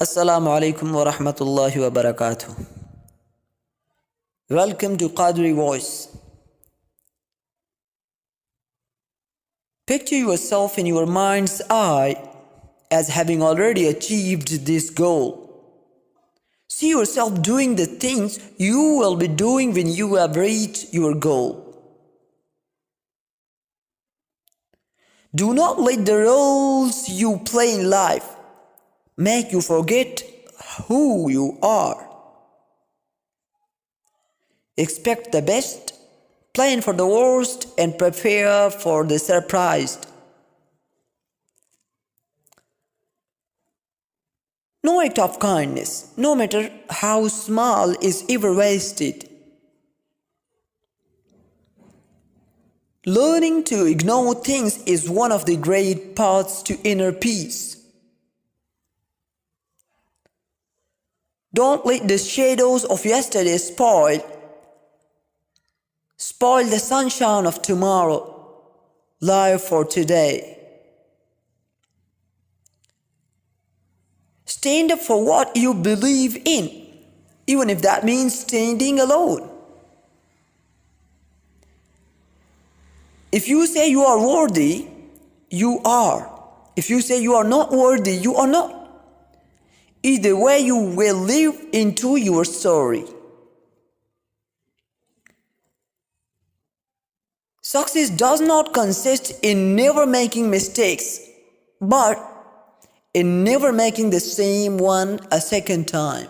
Assalamu alaikum wa rahmatullahi wa barakatuh. Welcome to Qadri Voice. Picture yourself in your mind's eye as having already achieved this goal. See yourself doing the things you will be doing when you have reached your goal. Do not let the roles you play in life make you forget who you are. Expect the best, plan for the worst, and prepare for the surprise. No act of kindness, no matter how small, is ever wasted. Learning to ignore things is one of the great paths to inner peace. Don't let the shadows of yesterday spoil the sunshine of tomorrow. Live for today. Stand up for what you believe in, even if that means standing alone. If you say you are worthy, you are. If you say you are not worthy, you are not. Either way, you will live into your story. Success does not consist in never making mistakes, but in never making the same one a second time.